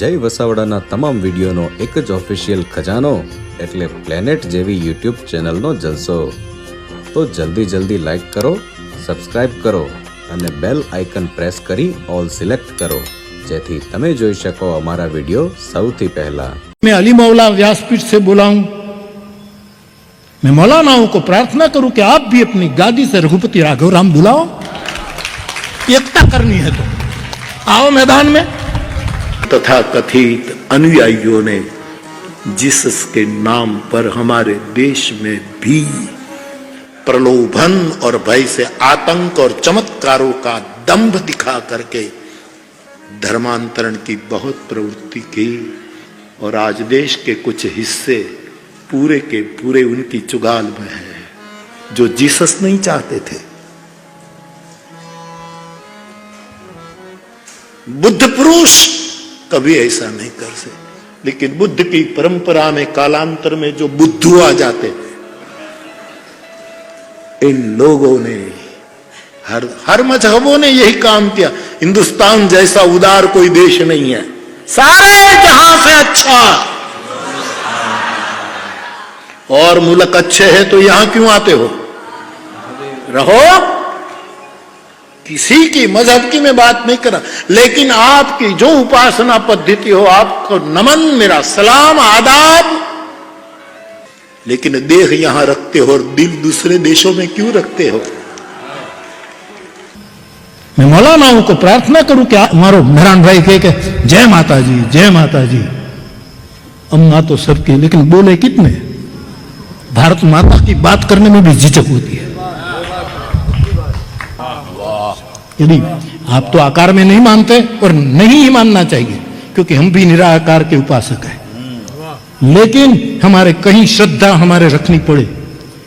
જય વસાવડાના તમામ વિડીયોનો એક જ ઓફિશિયલ ખજાનો એટલે પ્લેનેટ જેવી યુટ્યુબ ચેનલનો જલસો. તો જલ્દી લાઈક કરો, સબસ્ક્રાઇબ કરો અને બેલ આઇકન પ્રેસ કરી ઓલ સિલેક્ટ કરો જેથી તમે જોઈ શકો અમારા વિડીયો સૌથી પહેલા. मैं अली मौला व्यासपीठ से बोला हूं. मैं मौलानाओं को प्रार्थना करूं कि आप भी अपनी गादी से रघुपति राघव राम बुलाओ. एकता करनी है तो आओ मैदान में. तथा कथित अनुयायियों ने जीसस के नाम पर हमारे देश में भी प्रलोभन और भय से आतंक और चमत्कारों का दंभ दिखा करके धर्मांतरण की बहुत प्रवृत्ति की और आज देश के कुछ हिस्से पूरे के पूरे उनकी चुगाल में है जो जीसस नहीं चाहते थे. बुद्ध पुरुष कभी ऐसा नहीं कर सकते, लेकिन बुद्ध की परंपरा में कालांतर में जो बुद्धू आ जाते हैं, इन लोगों ने हर मजहबों ने यही काम किया. हिंदुस्तान जैसा उदार कोई देश नहीं है, सारे जहां से अच्छा. और मुल्क अच्छे हैं तो यहां क्यों आते हो? रहो. किसी की मजहब की मैं बात नहीं कर रहा, लेकिन आपकी जो उपासना पद्धति हो आपको नमन, मेरा सलाम, आदाब. लेकिन देह यहां रखते हो और दिल दूसरे देशों में क्यों रखते हो? मैं मौलानाओं को प्रार्थना करूं कि हमारो मेहरान भाई कहे जय माता जी, जय माता जी. अम्मा तो सबकी, लेकिन बोले कितने? भारत माता की बात करने में भी झिझक होती है. यदि आप तो आकार में नहीं मानते और नहीं ही मानना चाहिए क्योंकि हम भी निराकार के उपासक हैं, लेकिन हमारे कहीं श्रद्धा हमारे रखनी पड़े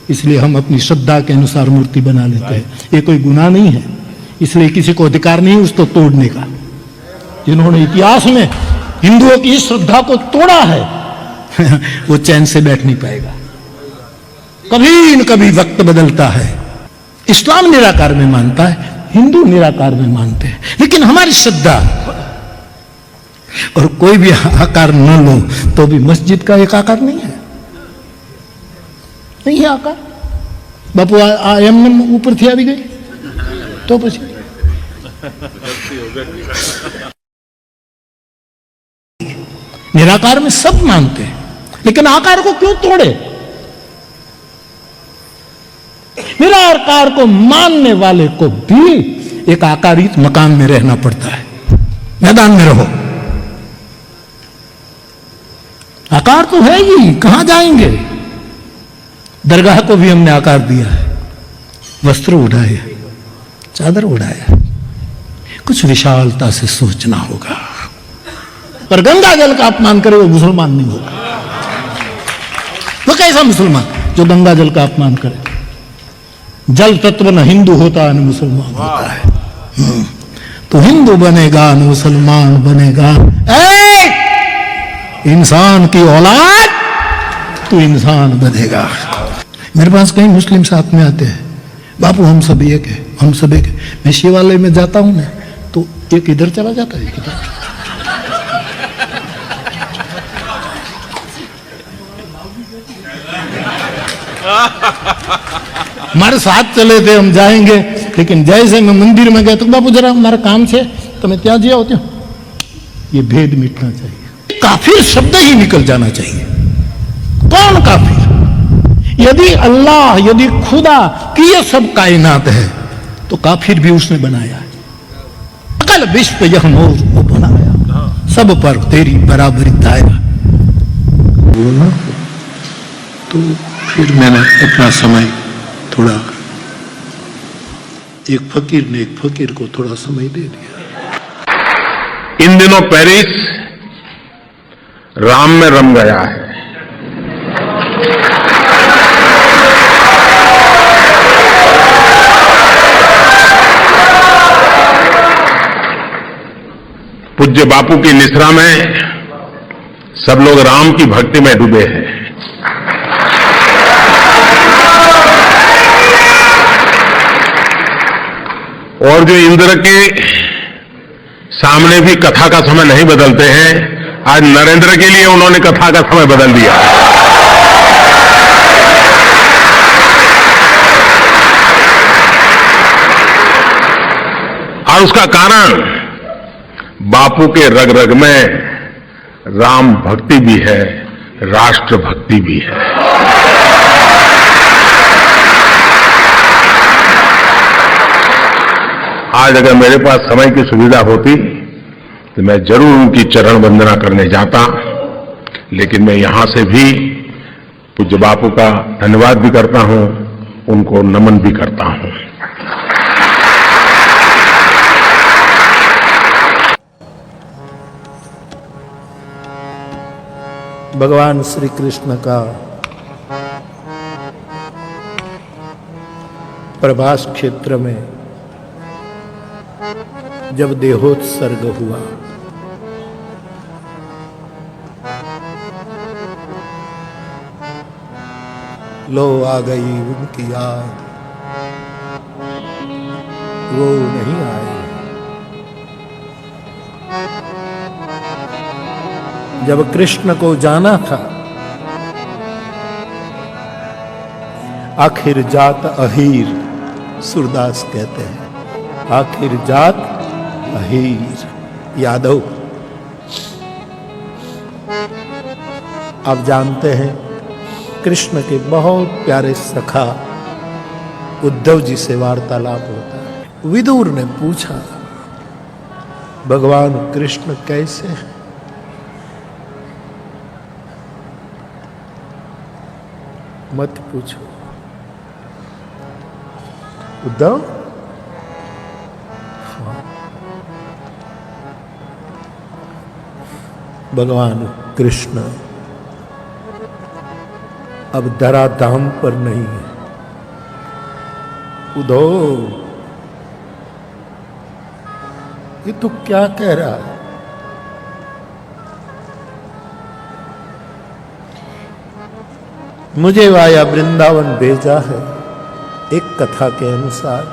इसलिए हम अपनी श्रद्धा के अनुसार मूर्ति बना लेते हैं. ये कोई गुनाह नहीं है, इसलिए किसी को अधिकार नहीं उसको तोड़ने का. जिन्होंने इतिहास में हिंदुओं की श्रद्धा को तोड़ा है वो चैन से बैठ नहीं पाएगा. कभी न कभी वक्त बदलता है. इस्लाम निराकार में मानता है, हिंदू निराकार में मानते हैं, लेकिन हमारी श्रद्धा. और कोई भी आकार न लो तो भी मस्जिद का एक आकार नहीं है, नहीं है आकार. बापू एम ऊपर थी આવી ગઈ तो પછી निराकार में सब मानते हैं, लेकिन आकार को क्यों तोड़े? निराकार को मानने वाले को भी एक आकारित मकान में रहना पड़ता है. मैदान में रहो. आकार तो है ही, कहां जाएंगे? दरगाह को भी हमने आकार दिया है, वस्त्र उड़ाए, चादर उड़ाया. कुछ विशालता से सोचना होगा. पर गंगा जल का अपमान करे वो मुसलमान नहीं होगा. वो कैसा मुसलमान जो गंगा जल का अपमान करे? जल तत्व न हिंदू होता न मुसलमान होता है. तो हिंदू बनेगा न मुसलमान बनेगा. इंसान की औलाद तो इंसान बनेगा. मेरे पास कई मुस्लिम साथ में आते हैं, बापू हम सब एक है, हम सब एक है. मैं शिवालय में जाता हूं ना तो एक इधर चला जाता है, एक इधर. हमारे साथ चले थे, हम जाएंगे, लेकिन जैसे मैं मंदिर में गया तो बापू जरा हमारा काम से तो मैं त्या जिया होती हूं. ये भेद मिटना चाहिए. काफिर शब्द ही निकल जाना चाहिए. कौन काफिर? यदि अल्लाह, यदि खुदा की ये सब कायनात है तो काफिर भी उसने बनाया है. अकल विश्व यह मोर वो बनाया, सब पर तेरी बराबरी दायरा. बोला तो फिर मैंने अपना समय थोड़ा, एक फकीर को थोड़ा समय दे दिया. इन दिनों पेरिस राम में रम गया है. पूज्य बापू की निसरा में सब लोग राम की भक्ति में डूबे हैं। और जो इंद्र के सामने भी कथा का समय नहीं बदलते हैं, आज नरेंद्र के लिए उन्होंने कथा का समय बदल दिया। और उसका कारण बापू के रग रग में राम भक्ति भी है, राष्ट्र भक्ति भी है। आज अगर मेरे पास समय की सुविधा होती तो मैं जरूर उनकी चरण वंदना करने जाता, लेकिन मैं यहां से भी पूज्य बापू का धन्यवाद भी करता हूं, उनको नमन भी करता हूं। भगवान श्री कृष्ण का प्रभास क्षेत्र में जब देहोत्सर्ग हुआ, लो आ गई उनकी याद, वो नहीं आए। जब कृष्ण को जाना था, आखिर जात अहीर, सूरदास कहते हैं, आखिर जात अहीर यादव। आप जानते हैं कृष्ण के बहुत प्यारे सखा उद्धव जी से वार्तालाप होता है। विदुर ने पूछा, भगवान कृष्ण कैसे हैं? मत पूछो उद्धव। हाँ। भगवान कृष्ण अब धराधाम पर नहीं है। उद्धव, ये तू क्या कह रहा है? मुझे वाया वृंदावन भेजा है, एक कथा के अनुसार,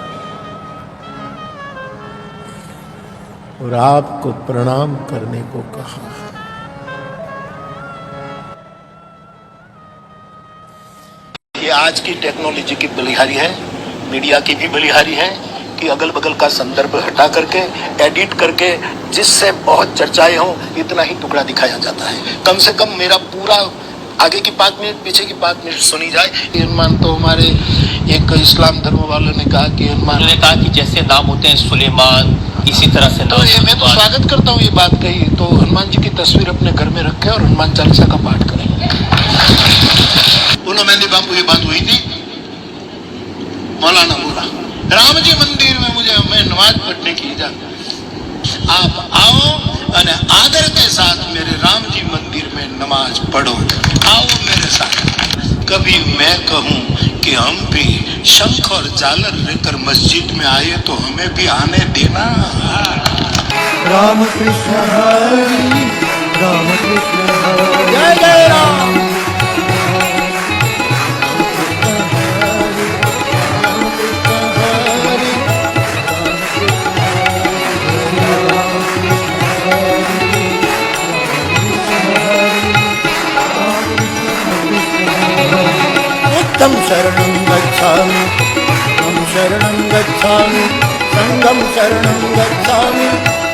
और आपको प्रणाम करने को कहा है। ये आज की टेक्नोलॉजी की बलिहारी है, मीडिया की भी बलिहारी है कि अगल बगल का संदर्भ हटा करके, एडिट करके, जिससे बहुत चर्चाएं हों, इतना ही टुकड़ा दिखाया जाता है। कम से कम मेरा पूरा आगे की 5 मिनट, पीछे की 5 मिनट सुनी जाए। ईमान तो हमारे एक इस्लाम धर्म वालों ने कहा कि उन्होंने कहा कि जैसे नाम होते हैं सुलेमान, इसी तरह से तो नाम। मैं तो स्वागत करता हूँ ये बात कही। तो हनुमान जी की तस्वीर अपने घर में रखें और हनुमान चालीसा का पाठ करें। उन्होंने बापू ये बात हुई थी, मौलाना बोला राम जी मंदिर में मैं नमाज पढ़ने की इजाजत, आप आओ और आदर के साथ मेरे राम जी मंदिर में नमाज पढ़ो, आओ मेरे साथ। कभी मैं कहूं कि हम भी शंख और झालर लेकर मस्जिद में आए तो हमें भी आने देना। राम कृष्ण हरि, राम कृष्ण हरि, जय जय राम। तं शरणं गच्छामि, तं शरणं गच्छामि, संघं शरणं गच्छामि,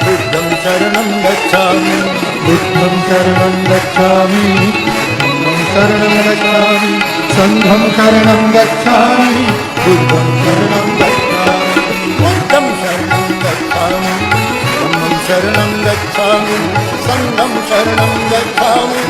बुद्धं शरणं गच्छामि, बुद्धं शरणं गच्छामि, धम्मं शरणं गच्छामि, संघं शरणं गच्छामि, बुद्धं शरणं गच्छामि, बुद्धं शरणं गच्छामि, धम्मं शरणं गच्छामि, संघं शरणं गच्छामि,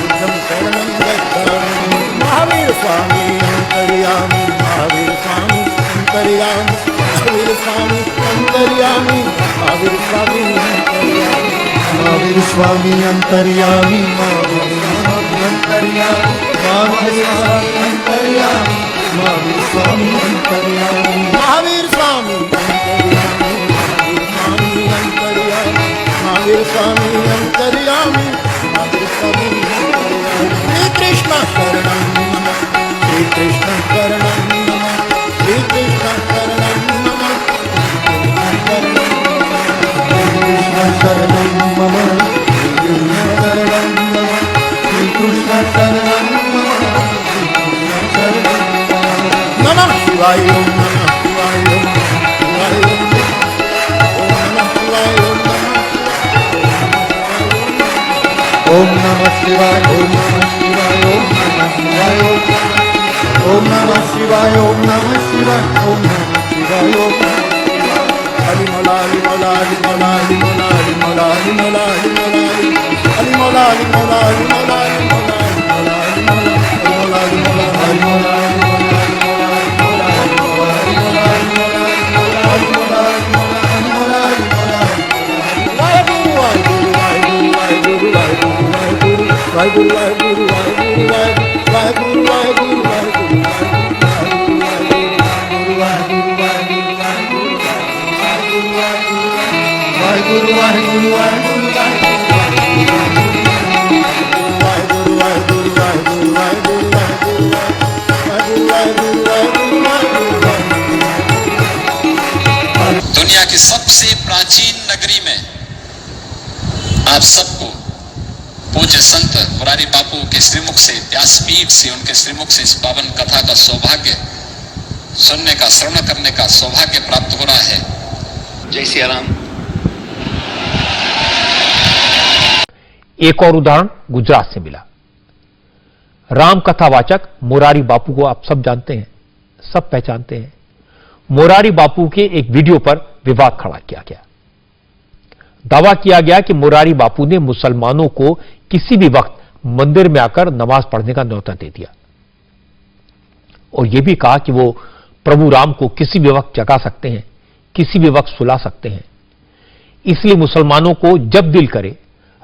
बुद्धं शरणं गच्छामि। महावीर स्वामी अंतर्यामी, महावीर स्वामी अंतर्यामी, महावीर स्वामी अंतर्यामी, महावीर स्वामी अंतर्यामी, महावीर स्वामी अंतर्यामी, महावीर स्वामी अंतर्यामी, महावीर स्वामी अंतर्यामी, महावीर स्वामी अंतर्यामी, महावीर स्वामी अंतर्यामी, महावीर स्वामी अंतर्यामी, महावीर स्वामी अंतर्यामी, महावीर स्वामी नमः शिवाय ओम नमः शिवाय ओम नमः शिवाय ओम नमः शिवाय ओम नमः शिवाय ओम नमः शिवाय ओम नमः शिवाय ओम नमः शिवाय ओम नमः शिवाय ओम हरि मोला हरि मोला हरि मोला हरि मोला हरि मोला हरि मोला हरि मोला हरि मोला हरि मोला हरि मोला हरि मोला हरि मोला हरि मोला हरि मोला वाहेगुरु वाहेगुरु वाहेगुरु वाहेगुरु वाहेगुरु वाहेगुरु वाहेगुरु दुनिया की सबसे प्राचीन नगरी में आप सबको पूज्य संत मुरारी बापू के श्रीमुख से, व्यासपीठ से, उनके श्रीमुख से इस पावन कथा का सौभाग्य सुनने का, श्रवण करने का सौभाग्य प्राप्त हो रहा है। जय श्री राम। एक और उदाहरण गुजरात से मिला। राम कथावाचक मोरारी बापू को आप सब जानते हैं, सब पहचानते हैं। मोरारी बापू के एक वीडियो पर विवाद खड़ा किया गया। दावा किया गया कि मोरारी बापू ने मुसलमानों को किसी भी वक्त मंदिर में आकर नमाज पढ़ने का न्योता दे दिया और यह भी कहा कि वो प्रभु राम को किसी भी वक्त जगा सकते हैं, किसी भी वक्त सुला सकते हैं, इसलिए मुसलमानों को जब दिल करे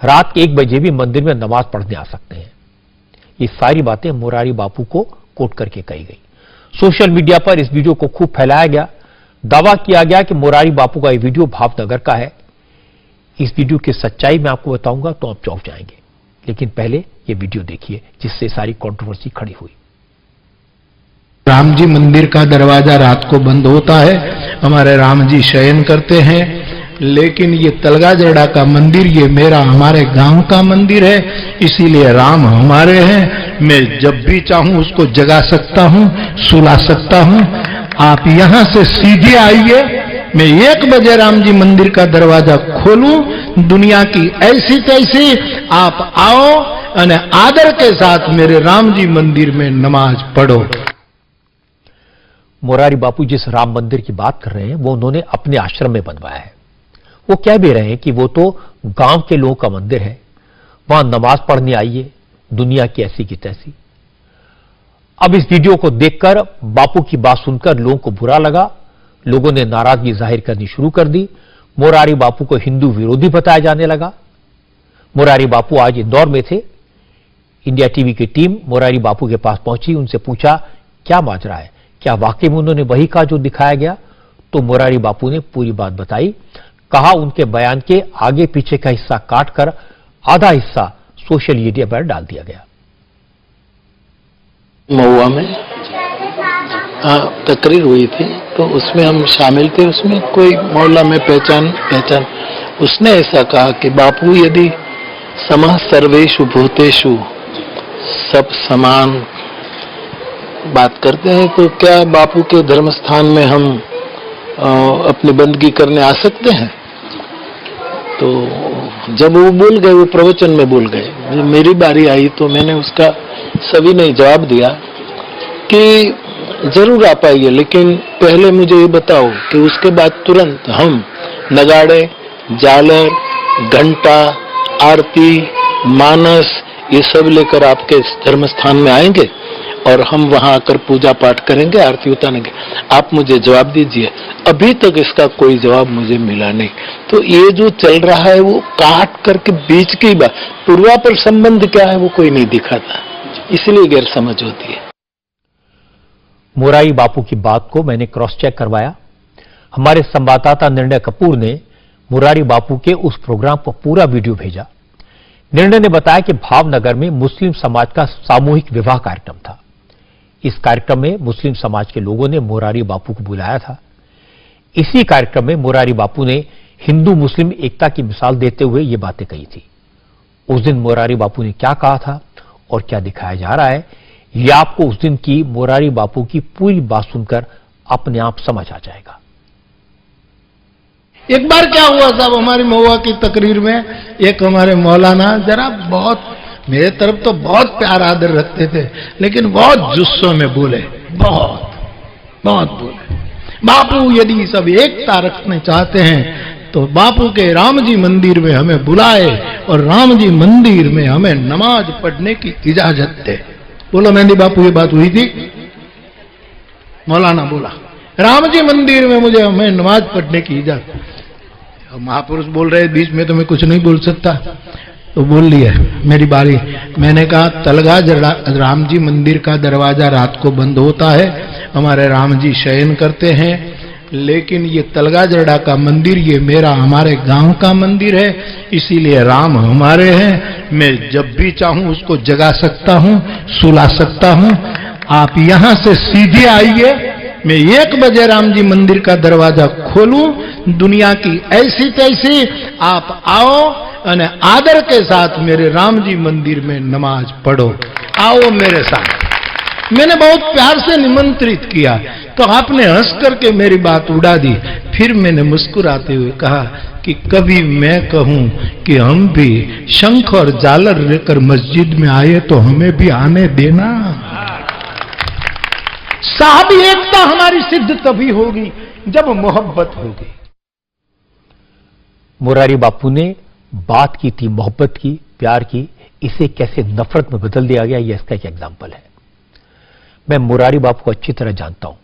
रात के 1 बजे भी मंदिर में नमाज पढ़ने आ सकते हैं। ये सारी बातें मोरारी बापू को कोट करके कही गई। सोशल मीडिया पर इस वीडियो को खूब फैलाया गया। दावा किया गया कि मोरारी बापू का यह वीडियो भावनगर का है। इस वीडियो की सच्चाई मैं आपको बताऊंगा तो आप चौंक जाएंगे, लेकिन पहले ये वीडियो देखिए जिससे सारी कंट्रोवर्सी खड़ी हुई। राम जी मंदिर का दरवाजा रात को बंद होता है, हमारे राम जी शयन करते हैं, लेकिन ये तलगाजड़ा का मंदिर ये मेरा, हमारे गांव का मंदिर है, इसीलिए राम हमारे हैं। मैं जब भी चाहूं उसको जगा सकता हूं, सुला सकता हूं। आप यहां से सीधे आइए, मैं 1 बजे राम जी मंदिर का दरवाजा खोलूं, दुनिया की ऐसी तैसी आप आओ और आदर के साथ मेरे राम जी मंदिर में नमाज पढ़ो। मोरारी बापू जिस राम मंदिर की बात कर रहे हैं वो उन्होंने अपने आश्रम में बनवाया है। वो कह भी रहे हैं कि वो तो गांव के लोगों का मंदिर है, वहां नमाज पढ़ने आइए, दुनिया की ऐसी की तैसी। अब इस वीडियो को देखकर बापू की बात सुनकर लोगों को बुरा लगा, लोगों ने नाराजगी जाहिर करनी शुरू कर दी। मोरारी बापू को हिंदू विरोधी बताया जाने लगा। मोरारी बापू आज इंदौर में थे। इंडिया टीवी की टीम मोरारी बापू के पास पहुंची, उनसे पूछा क्या माजरा है, क्या वाकई में उन्होंने वही कहा जो दिखाया गया? तो मोरारी बापू ने पूरी बात बताई। कहा उनके बयान के आगे पीछे का हिस्सा काटकर आधा हिस्सा सोशल मीडिया पर डाल दिया गया। महुआ में तकरीर हुई थी तो उसमें हम शामिल थे। उसमें कोई मोहल्ला में पहचान उसने ऐसा कहा कि बापू यदि समः सर्वेषु भूतेषु सब समान बात करते हैं तो क्या बापू के धर्म स्थान में हम अपनी बंदगी करने आ सकते हैं? तो जब वो बोल गए, वो प्रवचन में बोल गए, मेरी बारी आई तो मैंने उसका सभी ने जवाब दिया कि जरूर आप आइए, लेकिन पहले मुझे ये बताओ कि उसके बाद तुरंत हम नगाड़े, झालर, घंटा, आरती, मानस ये सब लेकर आपके धर्म स्थान में आएंगे और हम वहां आकर पूजा पाठ करेंगे, आरती उतारेंगे। आप मुझे जवाब दीजिए। अभी तक इसका कोई जवाब मुझे मिला नहीं। तो ये जो चल रहा है वो काट करके बीच की बात, पूर्वापर संबंध क्या है वो कोई नहीं दिखाता, इसलिए गैर समझ होती है। मोरारी बापू की बात को मैंने क्रॉस चेक करवाया। हमारे संवाददाता निर्णय कपूर ने मोरारी बापू के उस प्रोग्राम पर पूरा वीडियो भेजा। निर्णय ने बताया कि भावनगर में मुस्लिम समाज का सामूहिक विवाह कार्यक्रम था। इस कार्यक्रम में मुस्लिम समाज के लोगों ने मोरारी बापू को बुलाया था। इसी कार्यक्रम में मोरारी बापू ने हिंदू मुस्लिम एकता की मिसाल देते हुए ये बातें कही थी। उस दिन मोरारी बापू ने क्या कहा था और क्या दिखाया जा रहा है, ये आपको उस दिन की मोरारी बापू की पूरी बात सुनकर अपने आप समझ आ जाएगा। एक बार क्या हुआ साहब, हमारी महुआ की तकरीर में एक हमारे मौलाना जरा बहुत मेरे तरफ तो बहुत प्यार आदर रखते थे, लेकिन बहुत जुस्सों में बोले, बहुत बहुत बोले, बापू यदि सब एकता रखना चाहते हैं तो बापू के राम जी मंदिर में हमें बुलाए और राम जी मंदिर में हमें नमाज पढ़ने की इजाजत दे। बोलो मेहंदी बापू, ये बात हुई थी? मौलाना बोला राम जी मंदिर में मुझे हमें नमाज पढ़ने की इजाजत। महापुरुष बोल रहे बीच में तो मैं कुछ नहीं बोल सकता, तो बोल लिया, मेरी बारी। मैंने कहा तलगा राम जी मंदिर का दरवाजा रात को बंद होता है, हमारे राम जी शयन करते हैं, लेकिन ये तलगा जरड़ा का मंदिर ये मेरा हमारे गांव का मंदिर है, इसीलिए राम हमारे हैं। मैं जब भी चाहूं उसको जगा सकता हूं, सुला सकता हूं। आप यहां से सीधे आइए, मैं 1 बजे राम जी मंदिर का दरवाजा खोलूं, दुनिया की ऐसी तैसी आप आओ और आदर के साथ मेरे राम जी मंदिर में नमाज पढ़ो, आओ मेरे साथ। मैंने बहुत प्यार से निमंत्रित किया तो आपने हंस करके मेरी बात उड़ा दी। फिर मैंने मुस्कुराते हुए कहा कि कभी मैं कहूं कि हम भी शंख और झालर लेकर मस्जिद में आए तो हमें भी आने देना। साहबी एकता हमारी सिद्ध तभी होगी जब मोहब्बत होगी। मोरारी बापू ने बात की थी, मोहब्बत की, प्यार की, इसे कैसे नफरत में बदल दिया गया, यह इसका एक एग्जाम्पल है। मैं मोरारी बापू को अच्छी तरह जानता हूं।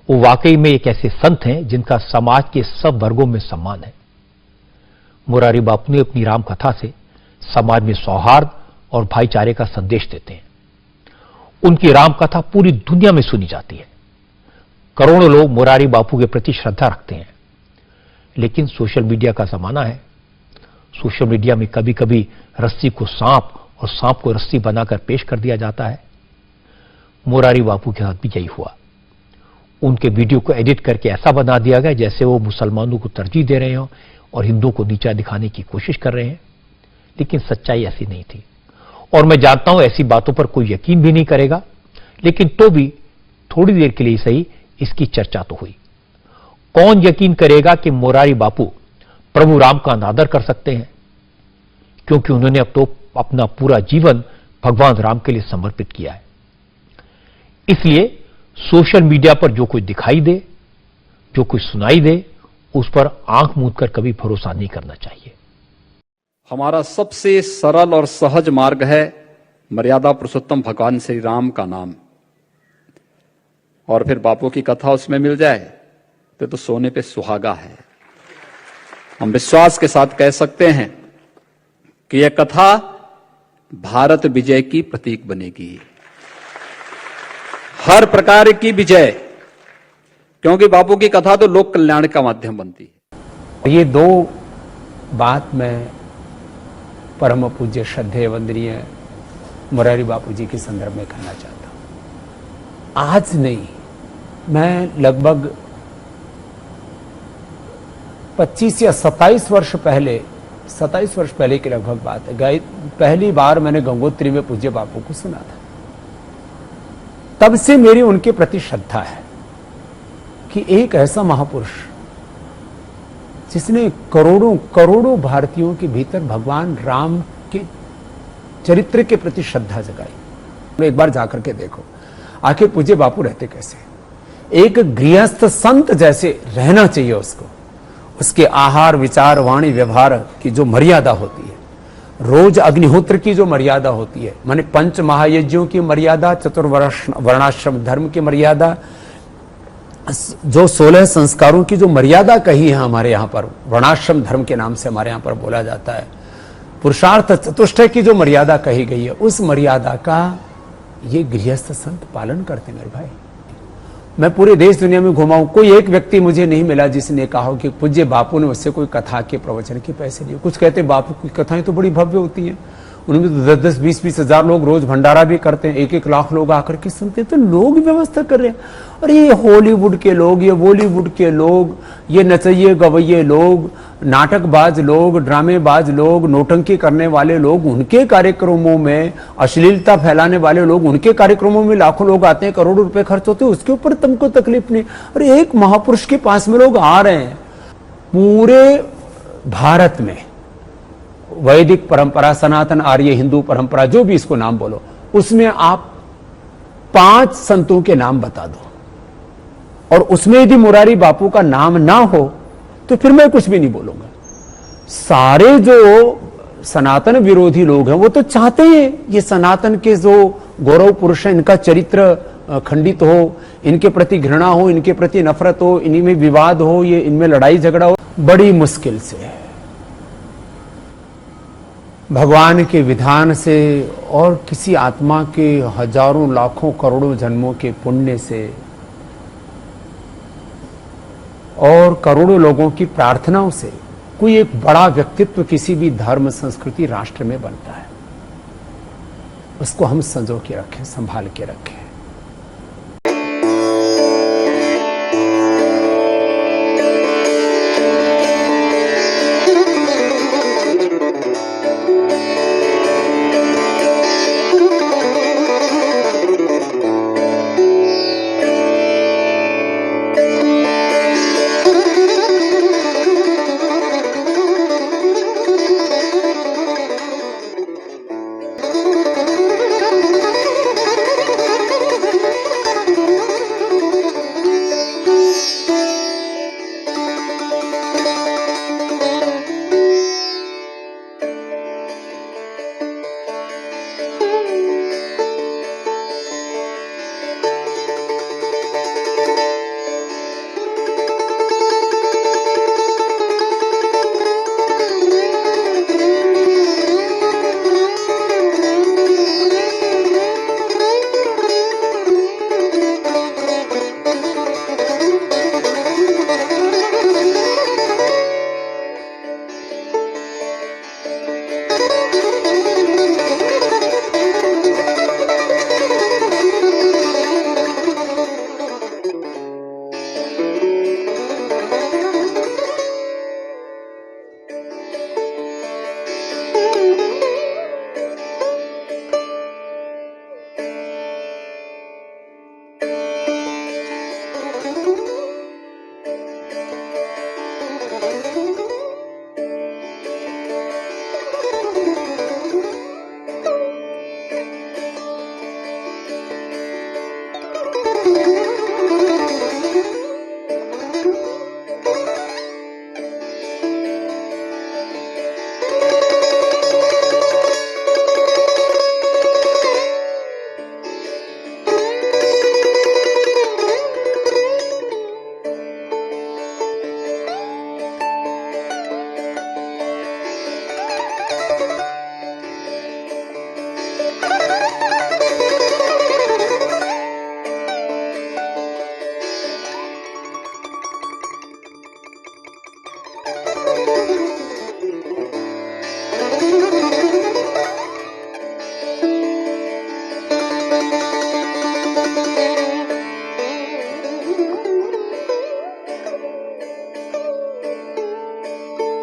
वो वाकई में एक ऐसे संत हैं जिनका समाज के सब वर्गों में सम्मान है। मोरारी बापू ने अपनी राम कथा से समाज में सौहार्द और भाईचारे का संदेश देते हैं। उनकी राम कथा पूरी दुनिया में सुनी जाती है। करोड़ों लोग मोरारी बापू के प्रति श्रद्धा रखते हैं। लेकिन सोशल मीडिया का जमाना है। सोशल मीडिया में कभी कभी रस्सी को सांप और सांप को रस्सी बनाकर पेश कर दिया जाता है। मोरारी बापू के साथ भी यही हुआ। उनके वीडियो को एडिट करके ऐसा बना दिया गया जैसे वो मुसलमानों को तरजीह दे रहे हो और हिंदुओं को नीचा दिखाने की कोशिश कर रहे हैं। लेकिन सच्चाई ऐसी नहीं थी और मैं जानता हूं ऐसी बातों पर कोई यकीन भी नहीं करेगा, लेकिन तो भी थोड़ी देर के लिए सही इसकी चर्चा तो हुई। कौन यकीन करेगा कि मोरारी बापू प्रभु राम का अनादर कर सकते हैं, क्योंकि उन्होंने अब तो अपना पूरा जीवन भगवान राम के लिए समर्पित किया है। इसलिए सोशल मीडिया पर जो कुछ दिखाई दे, जो कुछ सुनाई दे, उस पर आंख मूंद कर कभी भरोसा नहीं करना चाहिए। हमारा सबसे सरल और सहज मार्ग है मर्यादा पुरुषोत्तम भगवान श्री राम का नाम, और फिर बापू की कथा उसमें मिल जाए तो सोने पे सुहागा है। हम विश्वास के साथ कह सकते हैं कि यह कथा भारत विजय की प्रतीक बनेगी, हर प्रकार की विजय, क्योंकि बापू की कथा तो लोक कल्याण का माध्यम बनती है। ये दो बात मैं परम पूज्य श्रद्धेय वंदनीय मोरारी बापू जी के संदर्भ में कहना चाहता हूं। आज नहीं, मैं लगभग 25 या 27 वर्ष पहले, 27 वर्ष पहले की लगभग बात है, पहली बार मैंने गंगोत्री में पूज्य बापू को सुना था। तब से मेरी उनके प्रति श्रद्धा है कि एक ऐसा महापुरुष जिसने करोड़ों करोड़ों भारतीयों के भीतर भगवान राम के चरित्र के प्रति श्रद्धा जगाई। एक बार जाकर के देखो आखिर पूज्य बापू रहते कैसे। एक गृहस्थ संत जैसे रहना चाहिए उसको। उसके आहार विचार वाणी व्यवहार की जो मर्यादा होती है, रोज अग्निहोत्र की जो मर्यादा होती है, माने पंच महायज्ञों की मर्यादा, चतुर्वर्णाश्रम धर्म की मर्यादा, जो 16 संस्कारों की जो मर्यादा कही है हमारे यहाँ पर, वर्णाश्रम धर्म के नाम से हमारे यहाँ पर बोला जाता है, पुरुषार्थ चतुष्टय की जो मर्यादा कही गई है, उस मर्यादा का ये गृहस्थ संत पालन करते मेरे भाई। मैं पूरे देश दुनिया में घुमा हूं, कोई एक व्यक्ति मुझे नहीं मिला जिसने कहा कि पूज्य बापू ने उससे कोई कथा के प्रवचन के पैसे लिए। कुछ कहते बापू की कथाएं तो बड़ी भव्य होती हैं, उनमें तो 10-10, 20-20 हजार लोग रोज भंडारा भी करते हैं, 1-1 लाख लोग आकर के सुनते हैं, तो लोग व्यवस्था कर रहे हैं। और ये हॉलीवुड के लोग, ये बॉलीवुड के लोग, ये नचइये गवैये लोग, नाटकबाज लोग, ड्रामेबाज लोग, नौटंकी करने वाले लोग, उनके कार्यक्रमों में अश्लीलता फैलाने वाले लोग, उनके कार्यक्रमों में लाखों लोग आते हैं, करोड़ों रुपए खर्च होते हैं, उसके ऊपर तुमको तकलीफ नहीं। और एक महापुरुष के पास में लोग आ रहे हैं। पूरे भारत में वैदिक परंपरा, सनातन आर्य हिंदू परंपरा, जो भी इसको नाम बोलो, उसमें आप 5 संतों के नाम बता दो, और उसमें यदि मुरारी बापू का नाम ना हो तो फिर मैं कुछ भी नहीं बोलूंगा। सारे जो सनातन विरोधी लोग हैं वो तो चाहते हैं ये सनातन के जो गौरव पुरुष हैं, इनका चरित्र खंडित हो, इनके प्रति घृणा हो, इनके प्रति नफरत हो, इनमें विवाद हो, ये इनमें लड़ाई झगड़ा हो। बड़ी मुश्किल से भगवान के विधान से और किसी आत्मा के हजारों लाखों करोड़ों जन्मों के पुण्य से और करोड़ों लोगों की प्रार्थनाओं से कोई एक बड़ा व्यक्तित्व किसी भी धर्म, संस्कृति, राष्ट्र में बनता है। उसको हम संजो के रखें, संभाल के रखें।